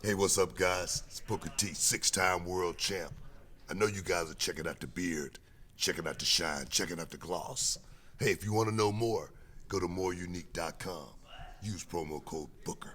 Hey, what's up, guys? It's Booker T, six-time world champ. I know you guys are checking out the beard, checking out the shine, checking out the gloss. Hey, if you want to know more, go to moreunique.com. Use promo code Booker.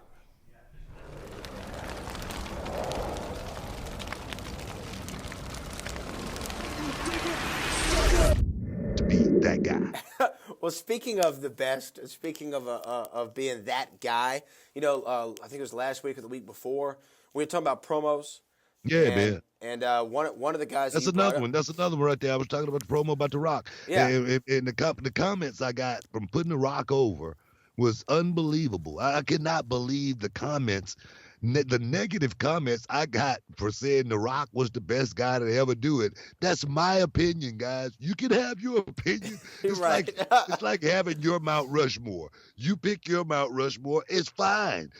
To be that guy. Well, speaking of the best, speaking of being that guy, I think it was last week or the week before, we were talking about promos, Yeah, and man. one of the guys that That's you brought another up, one. That's another one right there. I was talking about the promo about The Rock. yeah, And the comments I got from putting The Rock over was unbelievable. I could not believe the comments, the negative comments I got for saying The Rock was the best guy to ever do it. That's my opinion, guys. You can have your opinion. It's right. like it's like having your Mount Rushmore. You pick your Mount Rushmore. It's fine.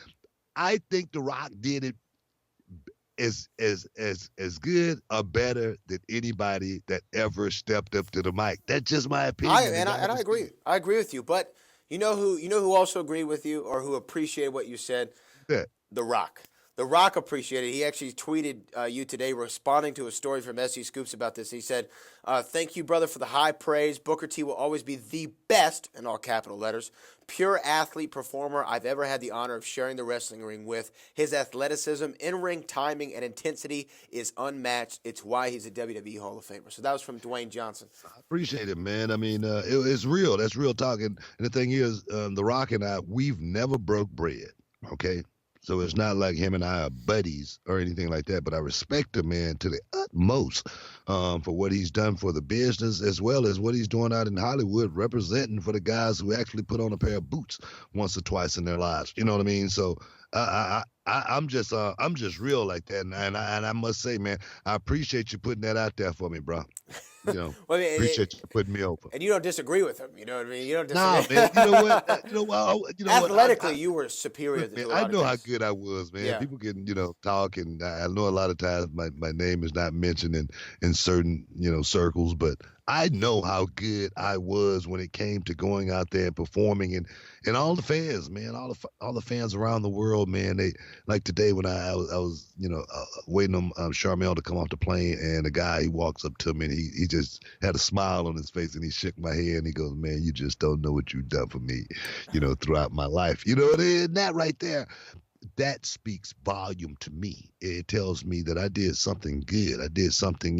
I think The Rock did it as good or better than anybody that ever stepped up to the mic. That's just my I opinion. and I, and I agree. I agree with you, but you know who also agreed with you or who appreciated what you said. Yeah. The Rock. The Rock appreciated it. He actually tweeted you today responding to a story from SC Scoops about this. He said, thank you, brother, for the high praise. Booker T will always be the best, in all capital letters, pure athlete performer I've ever had the honor of sharing the wrestling ring with. His athleticism, in-ring timing, and intensity is unmatched. It's why he's a WWE Hall of Famer. So that was from Dwayne Johnson. I appreciate it, man. I mean, it's real. That's real talk. And the thing is, The Rock and I, we've never broke bread, okay? So it's not like him and I are buddies or anything like that, but I respect the man to the utmost for what he's done for the business as well as what he's doing out in Hollywood, representing for the guys who actually put on a pair of boots once or twice in their lives. You know what I mean? So I'm just real like that, and I must say, man, I appreciate you putting that out there for me, bro. Well, I mean, Appreciate you putting me over. and you don't disagree with him. You know what I mean? You don't Nah, disagree. man. You know what? You know what? Athletically, you were superior Look, man, to a I lot of know how things. good I was, man. Yeah. People can, talk, and I know a lot of times my name is not mentioned in certain, circles, but I know how good I was when it came to going out there and performing, and all the fans, man, all the fans around the world, man. They like today when I was waiting on Charmel to come off the plane, and the guy he walks up to me and he just had a smile on his face and he shook my hand. He goes, "Man, you just don't know what you've done for me, throughout my life." You know what I mean? That right there, that speaks volume to me. It tells me that I did something good. I did something,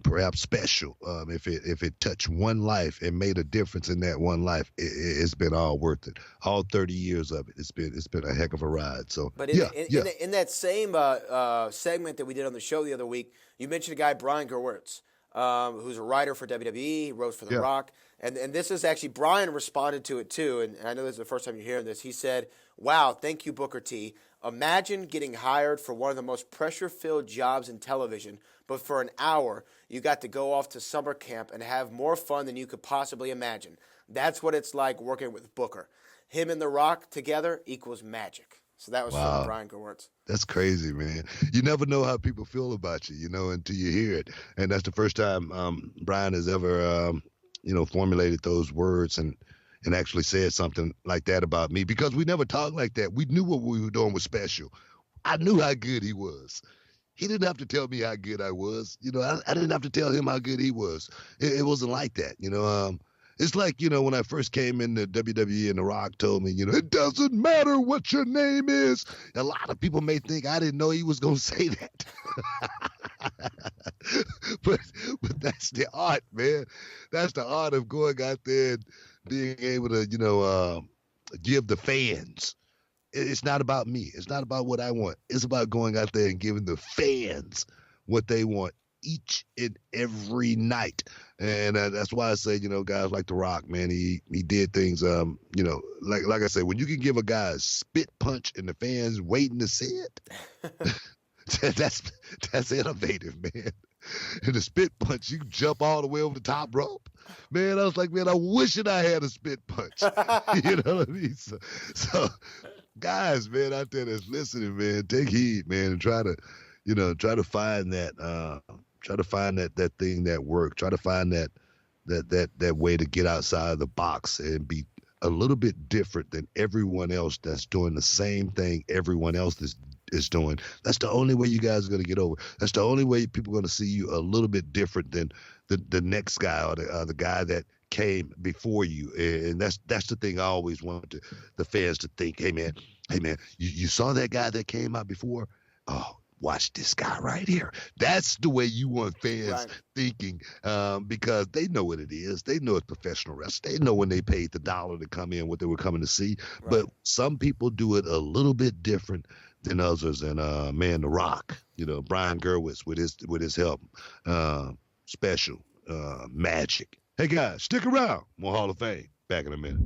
perhaps special. If it touched one life and made a difference in that one life, it's been all worth it. All 30 years of it. It's been a heck of a ride. So But yeah, yeah, in that same segment that we did on the show the other week, you mentioned a guy, Brian Gewirtz, who's a writer for WWE. He wrote for The yeah. Rock. And this is actually, Brian responded to it too. And I know this is the first time you're hearing this. He said, wow, thank you, Booker T. Imagine getting hired for one of the most pressure-filled jobs in television, but for an hour, you got to go off to summer camp and have more fun than you could possibly imagine. That's what it's like working with Booker. Him and The Rock together equals magic. So that was from Wow. Brian Gewirtz. That's crazy, man. You never know how people feel about you, until you hear it. And that's the first time Brian has ever, formulated those words and actually said something like that about me because we never talked like that. We knew what we were doing was special. I knew how good he was. He didn't have to tell me how good I was. I didn't have to tell him how good he was. It wasn't like that. It's like, when I first came into WWE and The Rock told me, it doesn't matter what your name is. A lot of people may think I didn't know he was going to say that. but that's the art, man. That's the art of going out there and being able to, give the fans. It's not about me. It's not about what I want. It's about going out there and giving the fans what they want each and every night. And that's why I say, guys like The Rock, man, he did things, like I said, when you can give a guy a spit punch and the fans waiting to see it, that's innovative, man. And the spit punch, you can jump all the way over the top rope. Man, I was like, man, I wish that I had a spit punch. You know what I mean? So guys, man, out there that's listening, man, take heed, man, and try to find that thing that works. Try to find that way to get outside the box and be a little bit different than everyone else that's doing the same thing everyone else is is doing. That's the only way you guys are going to get over. That's the only way people are going to see you a little bit different than the next guy or the guy that came before you. And that's the thing I always want the fans to think. Hey man, you saw that guy that came out before? Oh, watch this guy right here. That's the way you want fans thinking, because they know what it is. They know it's professional wrestling. They know when they paid the dollar to come in, what they were coming to see. Right. But some people do it a little bit different than others. And man, The Rock, Brian Gewirtz with his help, special magic. Hey guys, stick around. More Hall of Fame. Back in a minute.